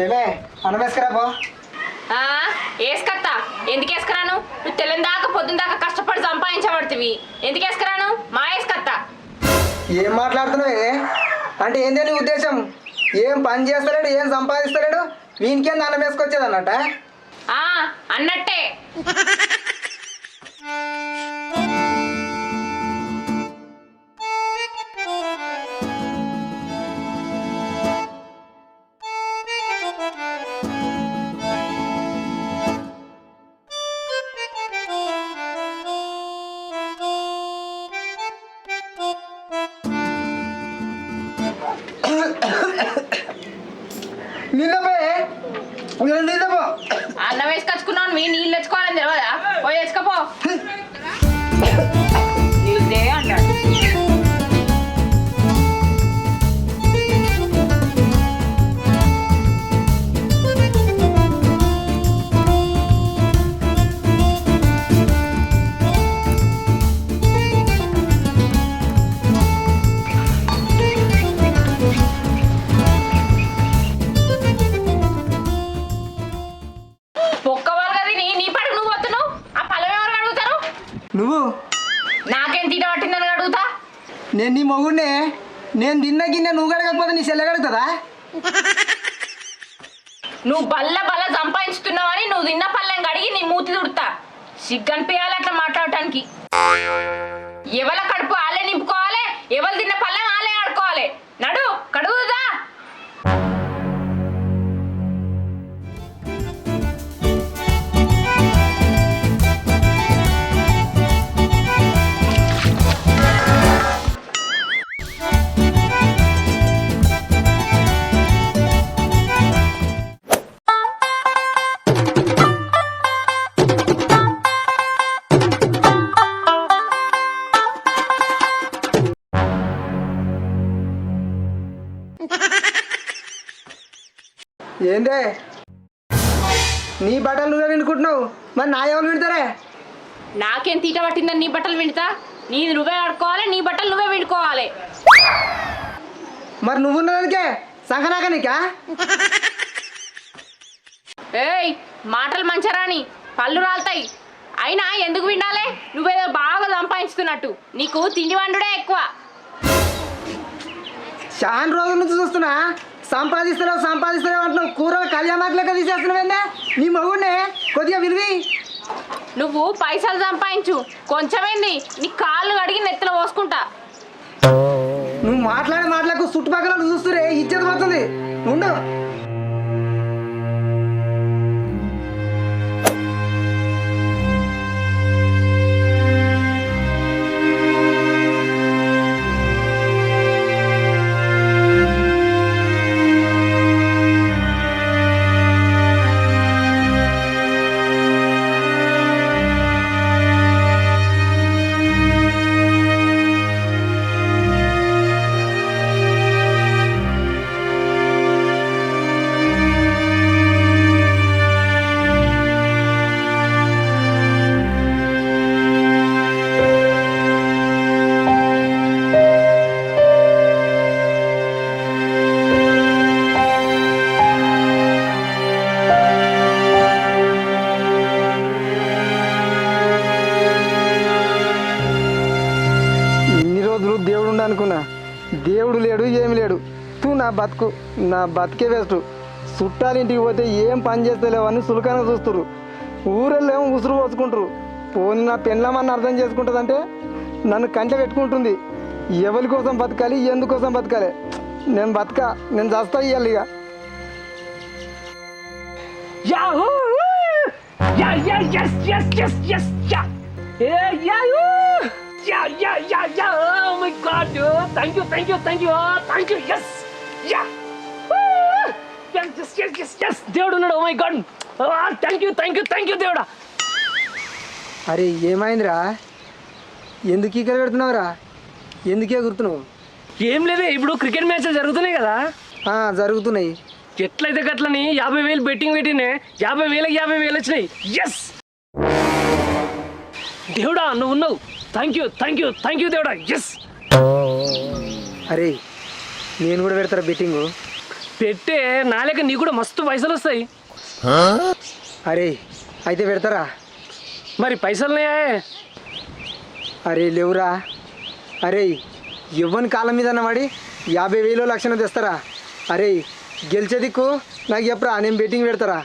ఏమే అన్నం వేసుకురా పో. వేసుకత్తా. ఎందుకు వేసుకురాను? నువ్వు తెల్లని దాకా పొద్దున్న దాకా కష్టపడి సంపాదించబడుతుంది. ఎందుకు వేసుకురాను? మా వేసుకత్తా. ఏం మాట్లాడుతున్నావే? అంటే ఏందే నీ ఉద్దేశం? ఏం పని చేస్తలేడు, ఏం సంపాదిస్తలేడు, వీనికేం అన్నం వేసుకొచ్చేది అన్నట్ట? అన్నట్టే. అన్నం వేసుకొచ్చుకున్నావు, మీ నీళ్ళు తెచ్చుకోవాలని తెలియదా? పోయి తెచ్చుకోపో. నీళ్ళే అన్నాడు. నువ్వు నాకేం తిన పట్టిందని అడుగుతా? నేను నీ మొగుడినే. నేను తిన్న గిన్నె నువ్వు కడగకపోతే నీ చెల్లె కడుగుతుందా? నువ్వు బల్ల సంపాదించుతున్నావని నువ్వు తిన్న పళ్ళెం కడిగి నీ మూతి తుడుతా. సిగ్గనిపించాలి అట్లా మాట్లాడటానికి. ఎవల కడుపు ఆలే నింపుకోవాలి, ఎవరు తిన్న పళ్ళెం ఆలే ఆడుకోవాలి. నడు కడుగుదా. ఏందే నీ బట్టలు నువ్వే వినుకుంటున్నావు, మరి నా ఎవరు వింటారే? నాకేం తీట పట్టిందని నీ బట్టలు వింటా? నీది నువ్వే ఆడుకోవాలి, నీ బట్టలు నువ్వే విండుకోవాలి. మరి నువ్వున్నదానికే సంకనాక నీకా? ఏయ్, మాటలు మంచరాని పళ్ళు రాలుతాయి. అయినా ఎందుకు వినాలే? నువ్వేదో బాగా సంపాదించుతున్నట్టు. నీకు తిండి వండుడే ఎక్కువ. చాలా రోజుల నుంచి చూస్తున్నా సంపాదిస్తున్నావు అంటున్నావు. కూరలు కళ్యాణాకు లెక్క తీసేస్తున్నావేందే? నీ మగుడినే కొద్దిగా విలువి. నువ్వు పైసలు సంపాదించు, కొంచెమైంది నీ కాళ్ళు కడిగి నెత్తలో పోసుకుంటా. నువ్వు మాట్లాడే మాటలకు చుట్టుపక్కల చూస్తురే ఇజ్జత్ పోతుంది. ఉండు. అనుకున్నా, దేవుడు లేడు, ఏమి లేడు. నా బతుకే వేస్ట్. చుట్టాలింటికి పోతే ఏం పని చేస్తలేవు అని సులకన చూస్తురు. ఊరెళ్ళేమో ఉసురు పోసుకుంటారు. పోని నా పెళ్ళమని అర్థం చేసుకుంటుందంటే నన్ను కంట పెట్టుకుంటుంది. ఎవరి కోసం బతకాలి, ఎందుకోసం బతకాలి? నేను చేస్తా ఇవ్వాలి ఇక. Oh my God, thank you. Yes, yeah. Yes. దేవుడు ఉన్నాడు. Oh my God. Thank you దేవుడా. అరే ఏమైందిరా? ఎందుకు ఇక్కడ పెడుతున్నావురా? ఎందుకే గుర్తున్నావు? ఏం లేదే, ఇప్పుడు క్రికెట్ మ్యాచ్లు జరుగుతున్నాయి కదా. జరుగుతున్నాయి. ఎట్లయితే గట్లని 50,000 బెట్టింగ్ పెట్టినే. 50,000కి 50,000 వచ్చినాయి. ఎస్ దేవుడా, నువ్వు ఉన్నావు. థ్యాంక్ యూ దేవుడా. ఎస్. అరే నేను కూడా పెడతారా బెట్టింగు? పెట్టే నాలేక నీకు కూడా మస్తు పైసలు వస్తాయి. అరే అయితే పెడతారా? మరి పైసలున్నాయా? అరే లేవురా. అరే ఇవ్వని కాలం మీద అన్నవాడి 50,000 లక్షణ తెస్తారా? అరే గెలిచే దిక్కు నాకు చెప్పరా, నేను బెట్టింగ్ పెడతారా?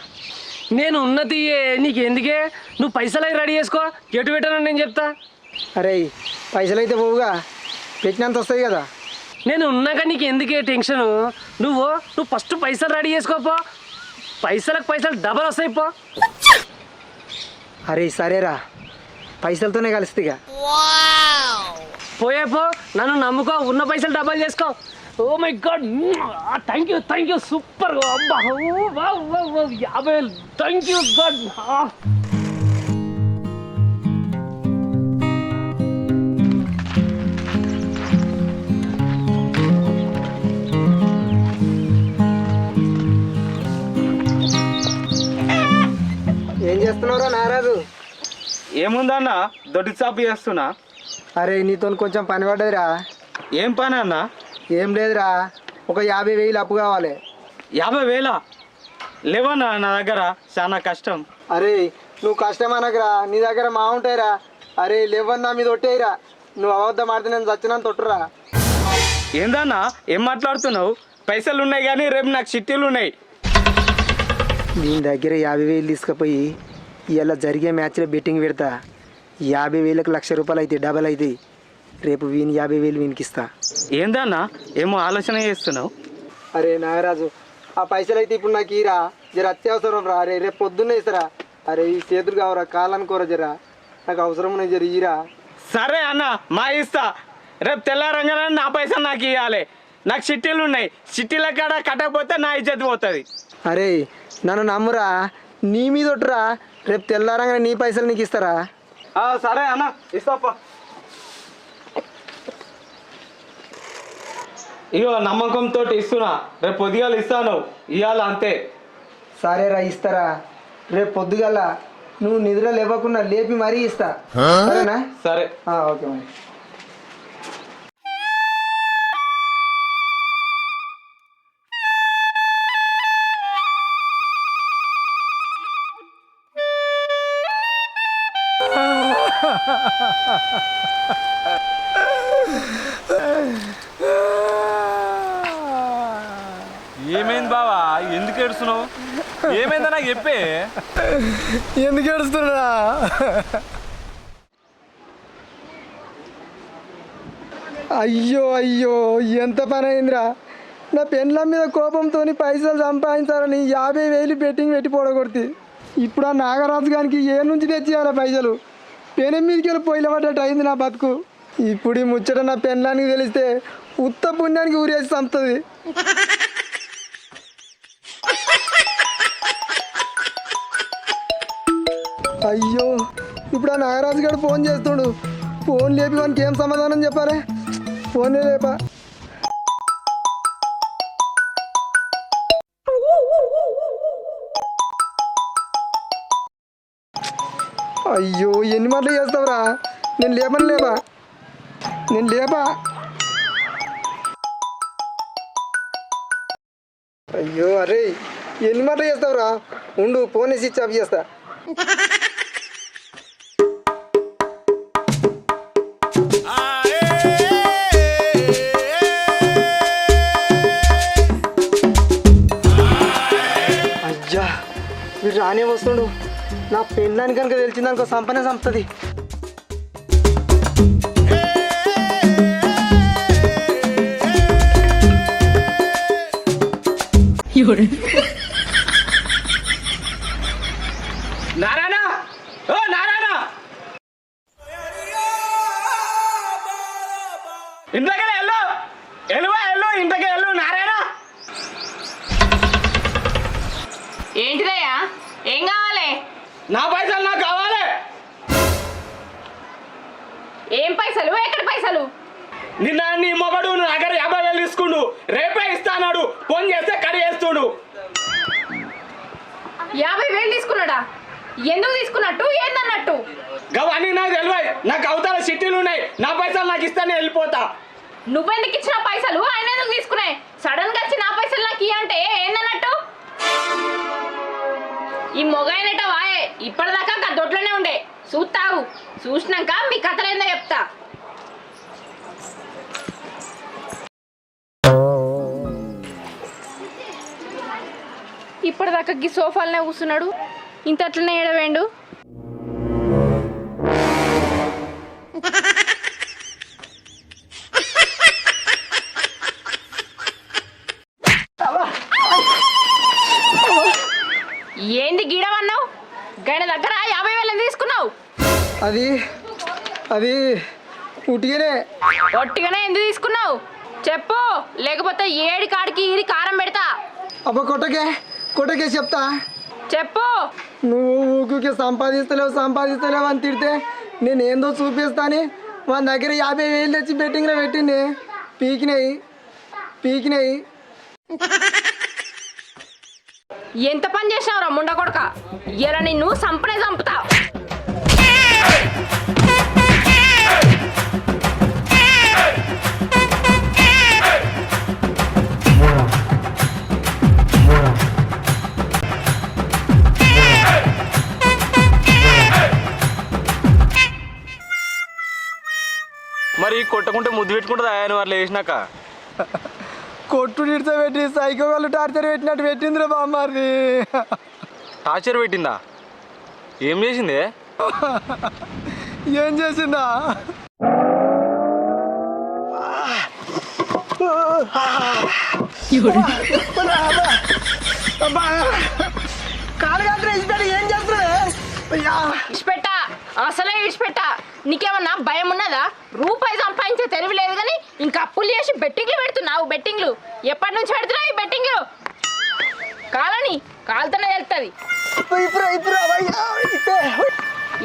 నేను ఉన్నతి నీకు ఎందుకే? నువ్వు పైసలు అవి రెడీ చేసుకో, ఎటు పెట్టానని నేను చెప్తా. అరే పైసలు అయితే పోవుగా, పెట్టినంత వస్తాయి కదా. నేను ఉన్నాక నీకు ఎందుకే టెన్షను? నువ్వు ఫస్ట్ పైసలు రెడీ చేసుకోపో, పైసలకు పైసలు డబల్ వస్తాయి పో. అరే సరేరా, పైసలతోనే కలుస్తాయిగా. పోయే పో, నన్ను నమ్ముకో, ఉన్న పైసలు డబల్ చేసుకో. Oh my god, thank you super. అబ్బా 50,000 థ్యాంక్ యూ గాడ్. ఏం చేస్తున్నావురా నారాజు? ఏముందన్న దొడ్డి చాపు చేస్తున్నా. అరే నీతో కొంచెం పని పడ్డదిరా. ఏం పని అన్న? ఏం లేదురా, ఒక 50,000 అప్పు కావాలి. 50,000 లేవన్నా నా దగ్గర, చాలా కష్టం. అరే నువ్వు కష్టం అనకరా, నీ దగ్గర మా ఉంటాయిరా. అరే లేవన్నా మీద ఒట్టేయిరా, నువ్వు అబద్ధం ఆడితే నేను చచ్చినంత తొట్టురా. ఏందన్నా ఏం మాట్లాడుతున్నావు? పైసలు ఉన్నాయి కానీ రేపు నాకు చిట్టీలు ఉన్నాయి. నీ దగ్గర 50,000 తీసుకుపోయి ఇలా జరిగే మ్యాచ్లో బెట్టింగ్ పెడతా. 50,000కు ₹1,00,000 అయితే డబల్ అవుతాయి. రేపు వీని 50,000 వీనికిస్తా. ఏందన్నా ఏమో ఆలోచన చేస్తున్నావు? అరే నాగరాజు, ఆ పైసలు అయితే ఇప్పుడు నాకు ఈరా, జర అత్యవసరం రా. అరే రేపు పొద్దున్నే ఇస్తారా? అరే ఈ చేతులు కావరా, కాలనుకోరా, జరా నాకు అవసరం ఉన్నాయి, జర ఈరా. సరే అన్న, మా ఇస్తా. రేపు తెల్లారంగానే నా పైసలు నాకు ఇవ్వాలి. నాకు చిట్టీలు ఉన్నాయి, చిట్టీల కాడ కట్టకపోతే నా ఇజ్జత్ పోతుంది. అరే నన్ను నమ్మురా, నీ మీద ఒట్టురా. రేపు తెల్లారంగా నీ పైసలు నీకు ఇస్తారా? సరే అన్న, ఇస్తాప. ఇగో నమ్మకంతో ఇస్తున్నా, రేపు పొద్దుగాలు ఇస్తాను, ఇవాళ అంతే. సరేరా ఇస్తారా. రేపు పొద్దుగల నువ్వు నిద్ర లేవకుండా లేపి మరీ ఇస్తా, సరేనా? సరే. ఓకే మరి. ఏమైంది బావా, ఎందుకు ఏడుస్తున్నావు? ఏమైందా నాకు చెప్పే. ఎందుకు ఏడుస్తున్నా? అయ్యో అయ్యో ఎంత పని అయిందిరా. నా పెన్ల మీద కోపంతో పైసలు సంపాదించాలని 50,000 బెట్టింగ్ పెట్టి పోడగొడితే ఇప్పుడు ఆ నాగరాజు గారికి ఏ నుంచి తెచ్చియాలి పైసలు? పెనం మీదకి వెళ్ళి పొయ్యిల పడ్డట్టు అయింది నా బతుకు. ఇప్పుడు ఈ ముచ్చట నా పెన్లానికి తెలిస్తే ఉత్త పుణ్యానికి ఊరేసి చంపుతుంది. అయ్యో ఇప్పుడు ఆ నాగరాజు గారు ఫోన్ చేస్తుండు. ఫోన్ లేపి వానికి ఏం సమాధానం చెప్పాలి? ఫోనే లేపా. అయ్యో ఎన్ని మాటలు చేస్తావురా? నేను లేపా. అయ్యో అరే ఎన్ని మాటలు చేస్తావురా? ఉండు ఫోన్ స్విచ్ ఆఫ్ చేస్తా. అయ్యా వీడు రానే వస్తుండు. నా పెళ్ళానికి కనుక తెలిసిందనుకో సంపనే చంపుతుంది. నారాయణ, ఓ నారాయణ, ఇంతకే వెళ్ళు ఇంతకే వెళ్ళు నారాయణ. ఏంటిదయ్యా, ఏం కావాలి? నా పైసలు నాకు కావాలి. ఏం పైసలు? ఎక్కడ పైసలు? నిన్న నీ మొగడు నా దగ్గర 50,000 తీసుకుండు, రేపే ఇస్తాడు. ఫోన్ చేస్తే కడిగేస్తుడు. 50,000 తీసుకున్నాడా? ఎందుకు తీసుకున్నట్టు, ఏందన్నట్టు? గవన్నీ నాకు తెలియదు. నాకు అవతల సిటీలు ఉన్నాయి, నా పైసలు నాకు ఇస్తానే వెళ్ళిపోతా. నువ్వెందుకు ఇచ్చిన పైసలు ఆయన ఎందుకు తీసుకునే? సడన్ గా వచ్చి నా పైసలు నాకు ఇయ్యి అంటే ఏందన్నట్టు? ఈ మొగైనట వాయే ఇప్పటిదాకా దొడ్లోనే ఉండే. చూస్తావు, చూసినాక మీ కథలేందో చెప్తా. ఇప్పటిదాకా గీ సోఫాలనే కూర్చున్నాడు, ఇంత అట్లనే ఏడవేండు. ఏంది గీడవన్నావు? గైన దగ్గర 50,000 తీసుకున్నావు. అది అది ఉట్టిగానే. ఒట్టిగానే ఎందుకు తీసుకున్నావు చెప్పు, లేకపోతే ఏడి కాడికి ఈడి కారం పెడతా. అబ్బా కొట్టకే చెప్తా. చెప్పు. నువ్వు ఊకే సంపాదిస్తలేవు అని తిడితే నేను ఏందో చూపిస్తాను. మన దగ్గర 50,000 తెచ్చి బెట్టింగ్లో పెట్టింది. పీకినాయి. ఎంత పని చేసినావురా ముండ కొడక, ఇలా నిన్ను చంపుతా. మరి కొట్టకుంటే ముద్దు పెట్టుకుంటుందా నువ్వు అట్లా వేసినాక? కొట్టు నిడితే పెట్టి సైకో వాళ్ళు టార్చర్ పెట్టినట్టు పెట్టిందిరా బామ్మారి. టార్చర్ పెట్టిందా? ఏం చేసింది? ఏం చేసిందా? ఏం చేస్తున్నా? ఇడిచిపెట్టా, అసలే ఇడిచిపెట్టా. నీకేమన్నా భయం ఉన్నదా? రూపాయి సంపాదించే తెలివి లేదు కానీ ఇంకా అప్పులు చేసి బెట్టింగ్లు పెడుతున్నావు. బెట్టింగ్లు ఎప్పటి నుంచి పెడుతున్నావు ఈ బెట్టింగ్లు? కాలని కాలుతోనే వెళ్తుంది.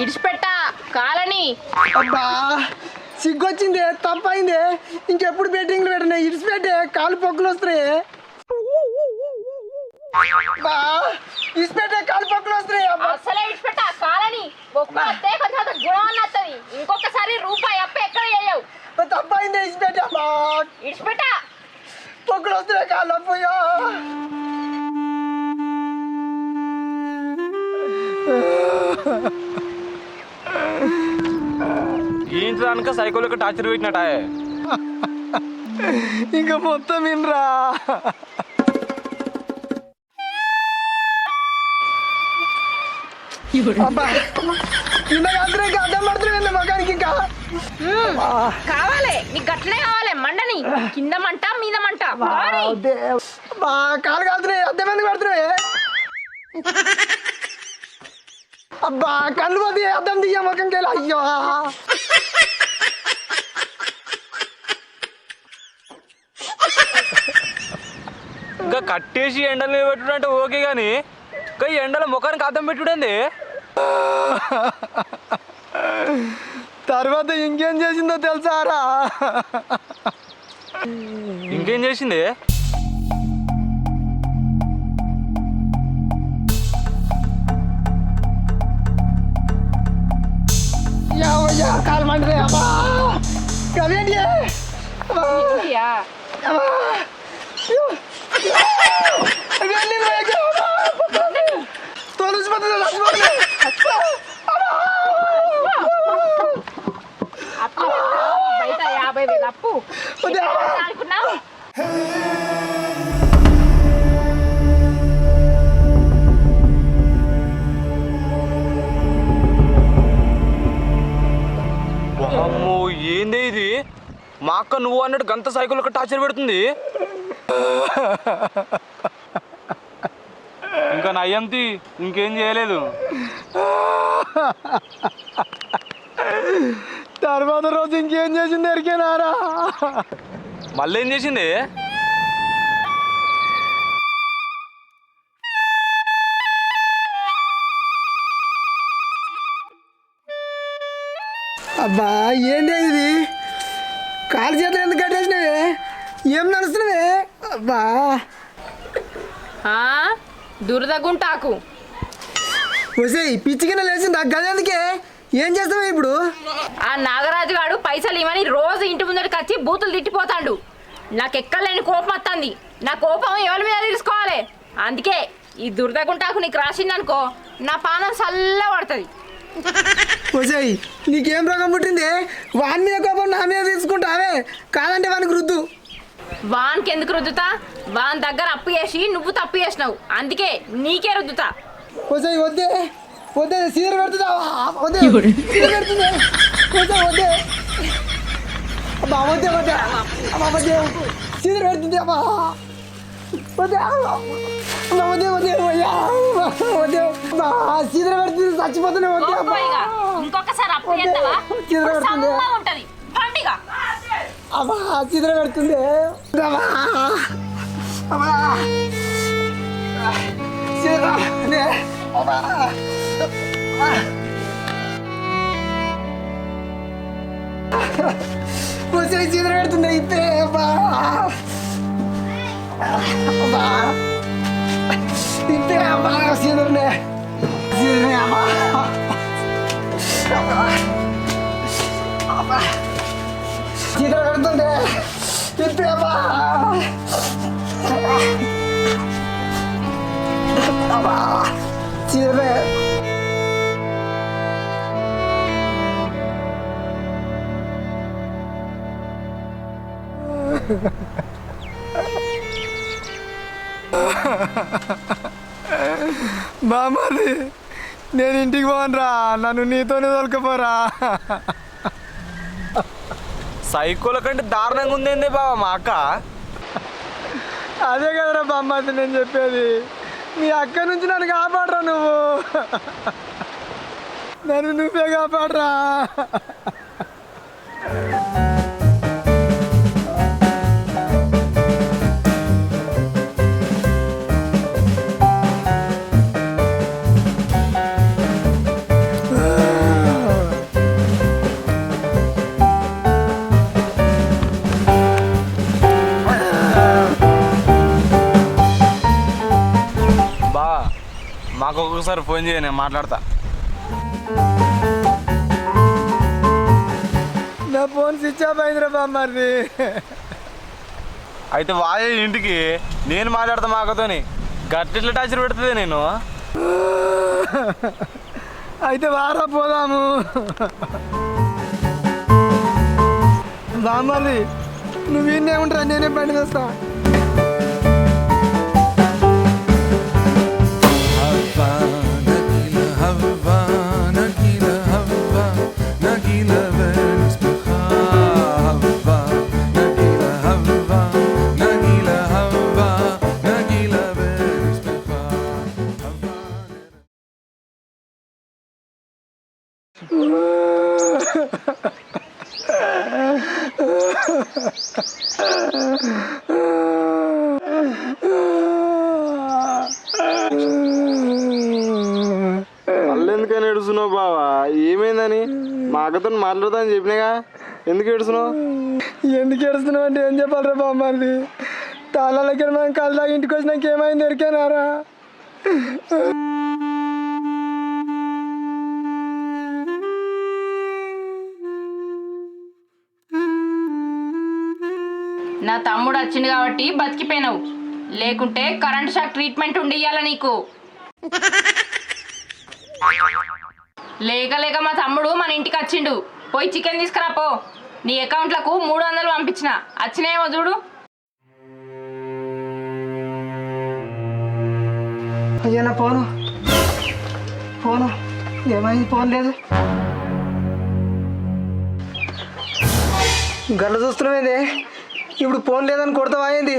ఇడిచిపెట్టా కాలని. అబ్బా సిగ్గొచ్చింది, తప్పైంది. ఇంకెప్పుడు బెట్టింగ్లు పెట్టినా ఇడిచిపెట్టే కాలు పొక్కులు వస్తున్నాయి. ఇడిచిపెట్టే కాలు పొక్కులు వస్తున్నాయి. అసలే ఇడిచిపెట్టా కాలని. ఒక్క వస్తే కొంచెం గుణం వస్తుంది. ఇంకొకసారి రూపాయి అప్పు ఎక్కడ చేయవు. తప్పైంది, ఇడిచిపెట్టా. ఇడిచిపెట్టా పొక్కులు వస్తున్నాయి కాళ్ళు. పోయా ఏంటి దానిక సైకోలకు టార్చర్ పెట్టినట్ట? ఇంకా మొత్తం వినరా. అర్థం పడుతుంది మగానికి. ఇంకా కావాలి నీకు గట్లనే కావాలి. మండని కింద మంట మీద మంట. కాలు కాలుతున్నాయి. అద్దం ఎందుకు పడుతున్నాయి? అబ్బా కళ్ళు పోతే అద్దం దియ్య ముఖంకి. అయ్యో ఇంకా కట్టేసి ఎండల మీద పెట్టుడు అంటే ఓకే కానీ ఇంకా ఎండల ముఖానికి అద్దం పెట్టుడండి. తర్వాత ఇంకేం చేసిందో తెలుసారా? ఇంకేం చేసింది? కాలు మంటది. అబ్బా అదేంటి? బయట 50,000 అప్పు అనుకున్నావు. అమ్మో ఏంది ఇది? మా అక్క నువ్వు అన్నట్టు గంత సైకిల్ టార్చర్ పెడుతుంది. ఇంకా నయ్యంతి ఇంకేం చేయలేదు. తర్వాత రోజు ఇంకేం చేసింది ఎరికేనారా? మళ్ళీ ఏం చేసింది? అబ్బా ఏంటి ఇది? కాలు చేతులు ఎందుకు కట్టేసినవే? ఏం నడుస్తున్నావే? అబ్బా దురదగుంటాకు వసే పిచ్చికిన లేచింది. గది ఎందుకే? ఏం చేస్తావా ఇప్పుడు? ఆ నాగరాజు గాడు పైసలు ఇవ్వని రోజు ఇంటి ముందరికి వచ్చి బూతులు తిట్టిపోతాడు. నాకు ఎక్కలేని కోపం వస్తుంది. నా కోపం ఎవరి మీద తీసుకోవాలి? అందుకే ఈ దురదగుంటాకు నీకు రాసిందనుకో నా పానం చల్ల పడుతుంది. వచ్చాయి నీకేం రోగం పుట్టింది? వాని మీద కోపం నా మీద తీసుకుంటావే, కాదంటే వానికి రుద్దు. వానికి ఎందుకు రుద్దుతా? వాని దగ్గర అప్పు చేసి నువ్వు తప్పు చేసినావు, అందుకే నీకే రుద్దుతా. వచ్చాయి వద్దే వద్దే, సీదర పెడుతుందా? వద్దే సీదర పెడుతుంది. వచ్చా వద్దే అబ్బా, వద్దే వద్దే అబ్బా, వద్దే సీదర పెడుతుంది. అబ్బా వద్దే అబ్బా, వద్దే వద్దే అయ్యా, వద్దే అబ్బా, సీదర పెడుతుంది. చచ్చిపోతున్నా. వద్దే అబ్బా, ఊరుకో ఇక. ఇంకొకసారి అప్పు చేస్తావా? సీదర పెడుతుంది. సమ్మగా ఉంటది పండిగా. అబ్బా సీదర పెడుతుంది. అబ్బా అబ్బా సీదర అబ్బా వచ్చి సీదర పెడుతుంది. ఇప్పే అబ్బా అబ్బా ఇప్పే అబ్బా సీదరనే సీదరనే అబ్బా అబ్బా సీదర పెడుతుంది. ఇప్పే అబ్బా అబ్బా సీదరనే. బామ్మది నేను ఇంటికి పోనరా, నన్ను నీతోనే తోలుకపోరా. సైకోల కంటే దారుణంగా ఉందేంది బావ మా అక్క. అదే కదరా బామ్మది నేను చెప్పేది. మీ అక్క నుంచి నన్ను కాపాడరా నువ్వు, నన్ను నువ్వే కాపాడరా. బా మాకు ఒక్కొక్కసారి ఫోన్ చేయ, నేను మాట్లాడతా. నా ఫోన్ స్విచ్ ఆఫ్ అయిందిరా బామ్మది. అయితే వాయే ఇంటికి, నేను మాట్లాడతా మా అక్కతోని. గట్టిట్లా టార్చర్ పెడుతుంది నేను. అయితే వారా పోదాము. బామ్మది నువ్వు ఈయనే ఉంటారా, నేనే బండి తెస్తా. మళ్ళెందుకని ఏడుస్తున్నావు బావా? ఏమైందని? మా అక్కతో మాట్లాడతా అని చెప్పినాగా, ఎందుకు ఏడుస్తున్నావు? ఎందుకు ఏడుస్తున్నావు అంటే ఏం చెప్పాలరా బామ్మది? తాళాలకి మనం కళ్ళ ఇంటికి వచ్చినాక ఏమైంది ఎరికేనారా? నా తమ్ముడు వచ్చింది కాబట్టి బతికిపోయినావు, లేకుంటే కరెంట్ షాక్ ట్రీట్మెంట్ ఉండియాల నీకు. లేక లేక మా తమ్ముడు మన ఇంటికి వచ్చిండు. పోయి చికెన్ తీసుకురా పో. నీ అకౌంట్లకు 300 పంపించిన, వచ్చినాయేమో చూడు. అయ్యా నా ఫోను ఫోను ఏమైంది? ఫోన్ లేదు. గల్ల చూస్తున్నామేంది? ఇప్పుడు ఫోన్ లేదని కొడతావా ఏంది?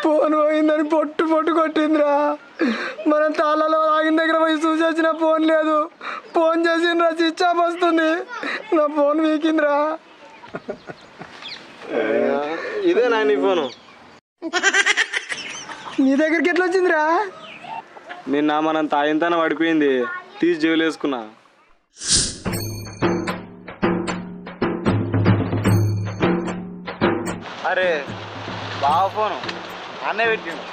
ఫోన్ పోయిందని పొట్టు పొట్టు కొట్టిందిరా. మనం తాళాలో ఆగిన దగ్గర పోయి చూసి వచ్చిన ఫోన్ లేదు. ఫోన్ చేసిండ్రా, స్విచ్ ఆఫ్ వస్తుంది. నా ఫోన్ వీకిందిరా. ఇదేనా నీ ఫోను? నీ దగ్గరికి ఎట్లా వచ్చిందిరా? నిన్న మనం తాయింతాన పడిపోయింది, తీసి జైలు వేసుకున్నా. అరే బావ ఫోను అన్నే పెట్టిండు.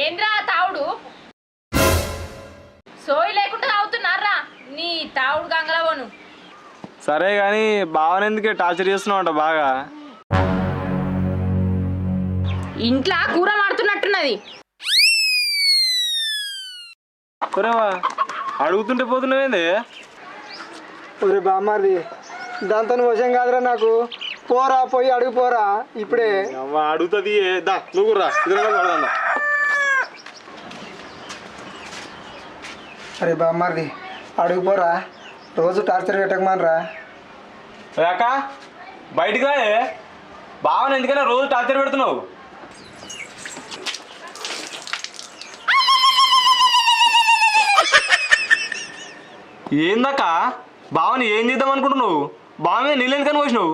ఏంద్రా తావుడు సోయి లేకుండా తాగుతున్నారా నీ తావుడు గంగలవను. సరే కానీ బావని ఎందుకే టార్చర్ చేస్తున్నావు అంట బాగా? ఇంట్లో కూర మాడుతున్నట్టున్నది. ఒరేవా అడుగుతుంటే పోతున్నావేంది? ఒరే బామ్మారిది దాంతో వశం కాదురా నాకు. పోరా పోయి అడుగు పోరా ఇప్పుడే. అవ్వ అడుగుతుంది దా నువ్వు రా ఇద్దరు. అరే బామ్మారిది అడుగు పోరా, రోజు టార్చర్ పెట్టకమానరా. అక్క బయటికి రాయే, బావని ఎందుకైనా రోజు టార్చర్ పెడుతున్నావు? ఏందక్క బావని ఏం చేద్దాం అనుకుంటున్నావు? బావ మీద నీళ్ళు ఎందుకని పోసినావు?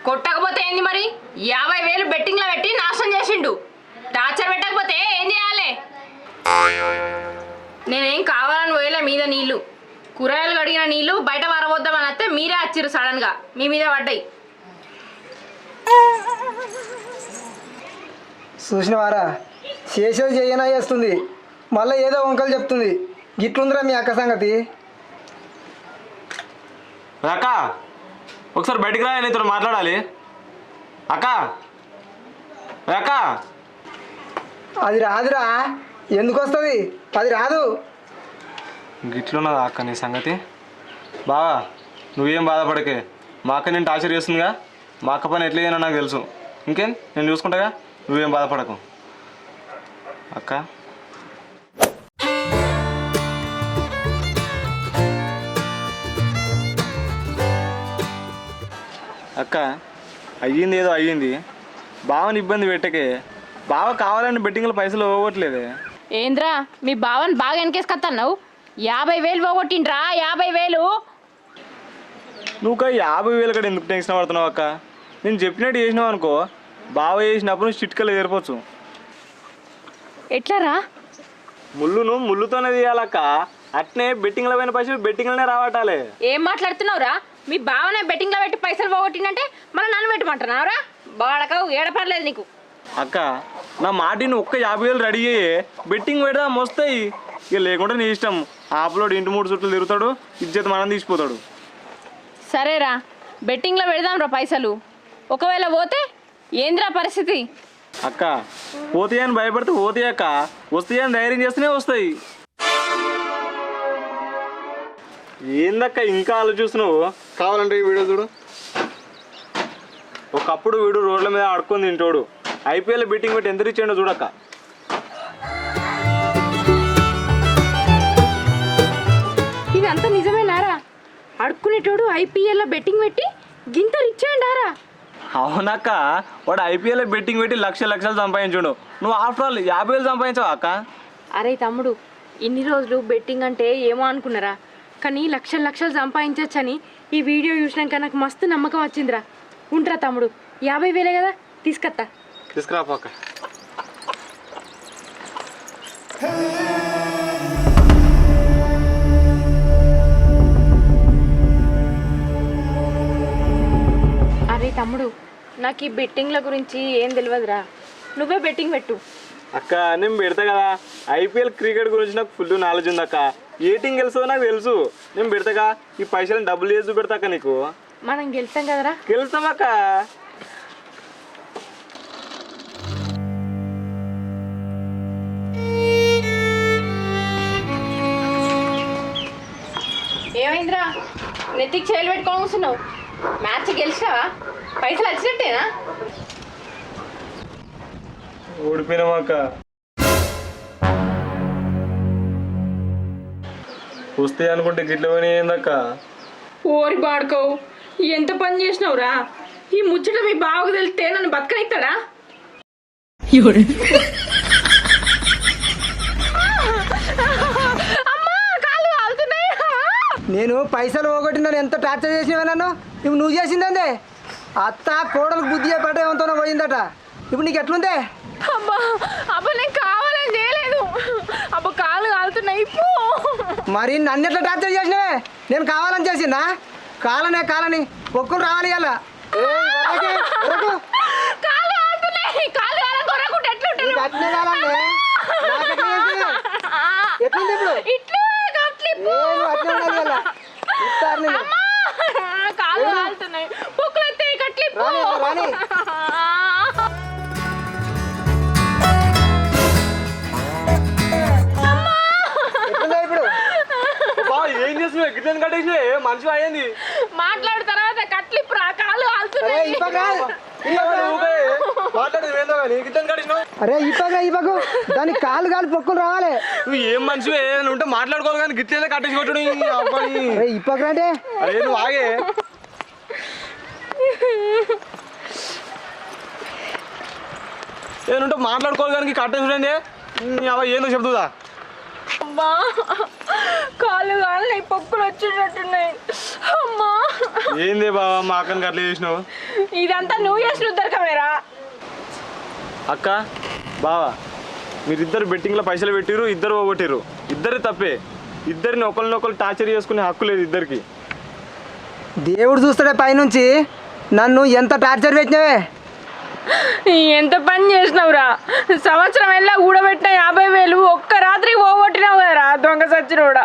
కొట్టకపోతే ఏంది మరి? 50,000 బెట్టింగ్ లో పెట్టి నాశనం చేసిండు. టార్చర్ పెట్టకపోతే ఏం చేయాలి? నేనేం కావాలని పోయలే మీద నీళ్లు, కూరగాయలు కడిగిన నీళ్లు బయట పారబోద్దామని వస్తే మీరే వచ్చిర్రు సడన్ గా, మీ మీద పడ్డాయి. చూసినవారా, చేసేది చేయనా చేస్తుంది, మళ్ళీ ఏదో వంకలు చెప్తుంది. గిట్లుందిరా మీ అక్క సంగతి. అక్క ఒకసారి బయటికి రా, నీతో మాట్లాడాలి. అక్క అక్క అది రాదురా. ఎందుకు వస్తుంది? అది రాదు. గిట్లున్నదా అక్క నీ సంగతి? బావా నువ్వేం బాధపడకే, మా అక్క నేను టార్చర్ చేస్తుందిగా. మా అక్క పని ఎట్లా చేయనో నాకు తెలుసు. ఇంకేం నేను చూసుకుంటాగా, నువ్వేం బాధపడకు అక్క. అక్క అయ్యింది ఏదో అయ్యింది, బావని ఇబ్బంది పెట్టకే. బావ కావాలని బెట్టింగ్లో పైసలు పోగొట్టలేదే. ఏంద్రా మీ బావని బాగా వెనకేసుకొస్తున్నావు? 50,000 పోగొట్టిండ్రా, 50,000. నువ్వు 50,000 కూడా ఎందుకు టెన్షన్ పడుతున్నావు అక్క? నేను చెప్పినట్టు చేసినావు అనుకో, బావ చేసినప్పుడు నువ్వు చిట్కలు ఏర్పచ్చు. ఎట్లారా? ముళ్ళును ముళ్ళుతోనే తీయాలక్క. అట్నే బెట్టింగ్ల పైన పైసలు బెట్టింగ్లనే రావటాలే. ఏం మాట్లాడుతున్నావురా? మీ బావనే బెట్టింగ్ లో పెట్టి పైసలు పోగొట్టిందంటే మళ్ళీ నన్ను పెట్టమంటున్నావురా? బాడకవు ఏడపడలేదు నీకు. అక్క నా మాటిని ఒక్క 50,000 రెడీ అయ్యి బెట్టింగ్ పెడదాం వస్తాయి. ఇక లేకుంటే నీ ఇష్టం. ఆపులోడు ఇంటి 3 చుట్లు తిరుగుతాడు, ఇజ్జత్ మనం తీసిపోతాడు. సరేరా బెట్టింగ్ లో పెడదాంరా పైసలు. ఒకవేళ పోతే ఏంద్రా పరిస్థితి? అక్క పోతాయని భయపడితే పోతాయి అక్క, వస్తాయని ధైర్యం చేస్తేనే వస్తాయి. ఏందక్క ఇంకా ఆలోచిస్తున్నావు? కావాలంటే ఈ వీడియో చూడు. ఒకప్పుడు వీడు రోడ్ల మీద ఆడుకొని తింటాడు, IPL బెట్టింగ్ పెట్టి ఎంత ఇచ్చాడో చూడక్క. ఇదంతా నిజమేనారా? అడుక్కునేటోడు IPL లో బెట్టింగ్ పెట్టి గింత ఇచ్చేయండారా? అవునక్క, వాడు IPL బెట్టింగ్ పెట్టి లక్షలు సంపాదించుడు. నువ్వు ఆఫ్టర్ ఆల్ 50,000 సంపాదించావు అక్క. అరే తమ్ముడు, ఇన్ని రోజులు బెట్టింగ్ అంటే ఏమో అనుకున్నారా, కానీ లక్షలు సంపాదించవచ్చని ఈ వీడియో చూసినాక నాకు మస్తు నమ్మకం వచ్చిందిరా. ఉంటారా తమ్ముడు, 50,000 కదా, తీసుకురా పక్క. అరే తమ్ముడు, నాకు ఈ బెట్టింగ్ల గురించి ఏం తెలియదురా, నువ్వే బెట్టింగ్ పెట్టు. అక్క నేను పెడతా కదా, IPL క్రికెట్ గురించి నాకు ఫుల్ నాలెడ్జ్ ఉంది అక్క. ఏ టీం గెలుస్తుందో నాకు తెలుసు. నేను పెడతాగా, ఈ పైసలను డబ్బులు చేసి చూపెడతాక నీకు. మనం గెలుస్తాం కదరా? గెలుస్తాం అక్క. ఏమైందిరా నెత్తికి చేలు పెట్టుకొని కూర్చున్నావు? మ్యాచ్ గెలిచినావా? పైసలు వచ్చినట్టేనా? ఓడిపోయినామక్క. వస్తాయి అనుకుంటే గిట్ల పని ఏందక్క? ఓరి బాడుకోవు, ఎంత పని చేసినావురా? ఈ ముచ్చట మీ బావకు తెలిస్తే నన్ను బతకనిస్తాడా? నేను పైసలు పోగొట్టినాను, ఎంత టార్చర్ చేసినవే నన్ను. ఇప్పుడు నువ్వు చేసిందే అత్త కోడలకు బుద్ధి చెప్పటే ఏమంతోనో పోయిందట. ఇప్పుడు నీకు ఎట్లుందే? అబ్బా అబ్బా నేను కావాలని చేయలేదు. అబ్బా కాళ్ళు కాలుతున్నాయి ఇప్పు. మరి నన్ను ఎట్లా టార్చర్ చేసినవే? నేను కావాలని చేసిందా? కాలని పొక్కులు రావాలి ఇలా. కాళ్ళు కాలుతున్నాయి. కాళ్ళు కాలని కొరకుంటే ఎట్లుంటుంది? అట్లే కాలండి. ఎట్లుంది ఇప్పుడు? ఇట్లా కట్లిప్పు. అట్లే ఉండాలి ఇలా. ఇస్తారు నేను. అమ్మా కాళ్ళు కాలుతున్నాయి. పొక్కులు ఎత్తాయి కట్లిప్పు. రాని. ఎట్లుందా ఇప్పుడు? ఏం చేస్తున్నావు? గిట్లని కట్టేసినా మనిషి అయ్యింది. మాట్లాడు తర్వాత కట్లిప్పు రా. కాళ్ళు కాలుతున్నాయి. మాట్లాడేది ఏందో కానీ గిట్లని కట్టేసినావు. అరే ఇప్పకు దానికి కాలు పొక్కులు రావాలి. నువ్వు ఏం మనిషివే? నువ్వు ఉంటే మాట్లాడుకోవాలి కానీ గిట్లనే కట్టేసి కొట్టుడు. అరే ఇప్పకు అంటే అరే నువ్వు ఆగే. ఏనుంటే మాట్లాడుకోవాలి కానీ కట్టేసి చూడండి. ఏందో చెప్తుందా? అమ్మా కాళ్ళు కాళ్ళని పొక్కులు వచ్చేటట్టున్నాయి. అమ్మా ఏంది బావా మా అక్కని అట్లా చేసినావు? ఇదంతా నువ్వు చేసిన ఉద్దరకమేరా. అక్క బావా మీరిద్దరు బెట్టింగ్లో పైసలు పెట్టిరు, ఇద్దరు పోగొట్టిరు. ఇద్దరు తప్పే. ఇద్దరిని ఒకరినొకరు టార్చర్ చేసుకునే హక్కు లేదు ఇద్దరికి. దేవుడు చూస్తాడే పైనుంచి నన్ను ఎంత టార్చర్ పెట్టినవే. ఎంత పని చేసినావురా? సంవత్సరం వెళ్ళా కూడబెట్టిన 50,000 ఒక్క రాత్రి పోగొట్టినావు కదరా దొంగ సచ్చినోడా.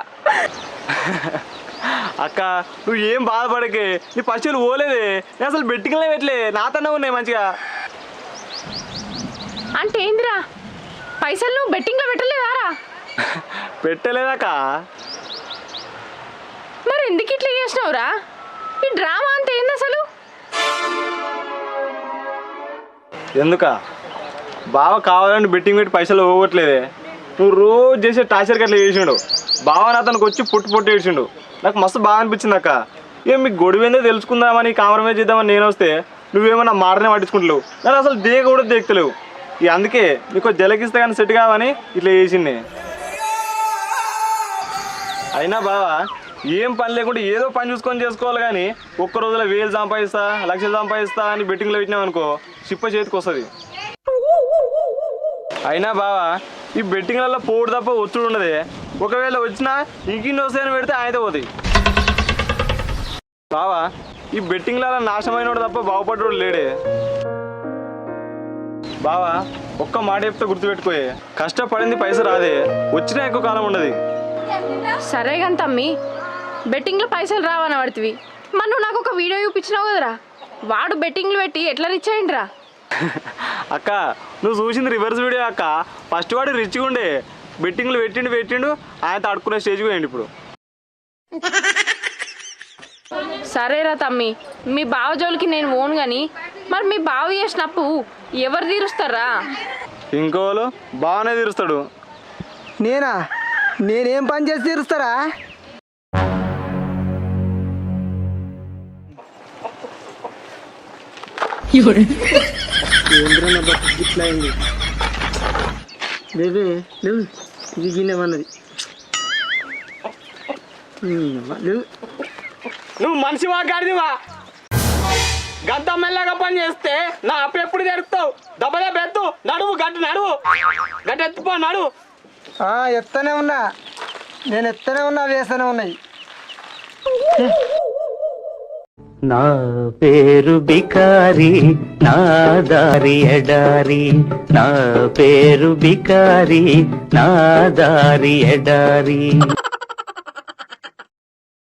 అక్క నువ్వు ఏం బాధపడకే. నీ పైసలు పోలేదే. నేను అసలు బెట్టింగ్లే పెట్టలే. నాతోనే ఉన్నాయి మంచిగా. అంటే ఏందిరా? పైసలు నువ్వు బెట్టింగ్లో పెట్టలేదారా? పెట్టలేదాక? మరి ఎందుకు ఇట్లా చేసినావురా? ఈ డ్రామా అంతా ఏంది అసలు? ఎందుక బావ కావాలని బెట్టింగ్ పెట్టి పైసలు పోగొట్టలేదే. నువ్వు రోజు చేసే టార్చర్కి అట్లా చేసిండు. బావ అతనికి వచ్చి పుట్టి ఏడ్చిండు. నాకు మస్తు బాగా అనిపించింది అక్క. ఏం మీకు గొడవేందో తెలుసుకుందామని కాంప్రమైజ్ చేద్దామని నేను వస్తే నువ్వేమన్నా మాటనే పట్టించుకుంటలేవు. నాకు అసలు దేక కూడా దేకుతలేవు. ఇక అందుకే నీకు జలకిస్తే కానీ సెట్ కావని ఇట్లా చేసింది. అయినా బావా ఏం పని లేకుండా ఏదో పని చూసుకొని చేసుకోవాలి కానీ ఒక్క రోజులో 1000 సంపాదిస్తా, 1,00,000 సంపాదిస్తా అని బెట్టింగ్లో పెట్టినావు అనుకో చిప్ప చేతికి వస్తుంది. అయినా బావా ఈ బెట్టింగ్లలో పోడు తప్ప ఒత్తుడు ఉండదే. ఒకవేళ వచ్చినా ఇంకిన్ని వస్తాయని పెడితే ఆయనతో పోతాయి. బావా ఈ బెట్టింగ్లలో నాశనమైనోడు తప్ప బాగుపడ్డోడు లేడే. బావా ఒక్క మాట చెప్తే గుర్తుపెట్టుకోయే. కష్టపడింది పైస రాదే, వచ్చినా ఎక్కువ కాలం ఉండదు. సరే కానీ తమ్మి బెట్టింగ్లో పైసలు రావని పడుతుంది. మరి నువ్వు నాకు ఒక వీడియో చూపించినావు కదరా, వాడు బెట్టింగ్లు పెట్టి ఎట్లా రిచ్ అయ్యిండ్రా? అక్క నువ్వు చూసింది రివర్స్ వీడియో అక్క. ఫస్ట్ వాడు రిచ్గా ఉండే, బెట్టింగ్లు పెట్టిండు ఆయన అడుక్కునే స్టేజ్కి పోయిండు ఇప్పుడు. సరేరా తమ్మి మీ బావ జోలికి నేను పోను కానీ మరి మీ బావ చేసినప్పు ఎవరు తీరుస్తారా? ఇంకోళ్ళు బాగానే తీరుస్తాడు. నేనేం పని చేసి తీరుస్తారా? ఇట్లా అయింది బేబే. లేవు ఇది గిన్నెమన్నది. లేవు నువ్వు మనిషి వాగాడిదివా? గద్ద మెల్లగా పని చేస్తే నా అప్పు ఎప్పుడు తెరుకుతావు? దెబ్బలే బెత్తు నడువు గడ్డ ఎత్తుపో నడువు. ఎత్తనే ఉన్నా, నేను ఎత్తనే ఉన్నా, వేస్తూనే ఉన్నాయి. నా పేరు బికారి నా దారి ఎడారి, నా పేరు బికారి నా దారి ఎడారి.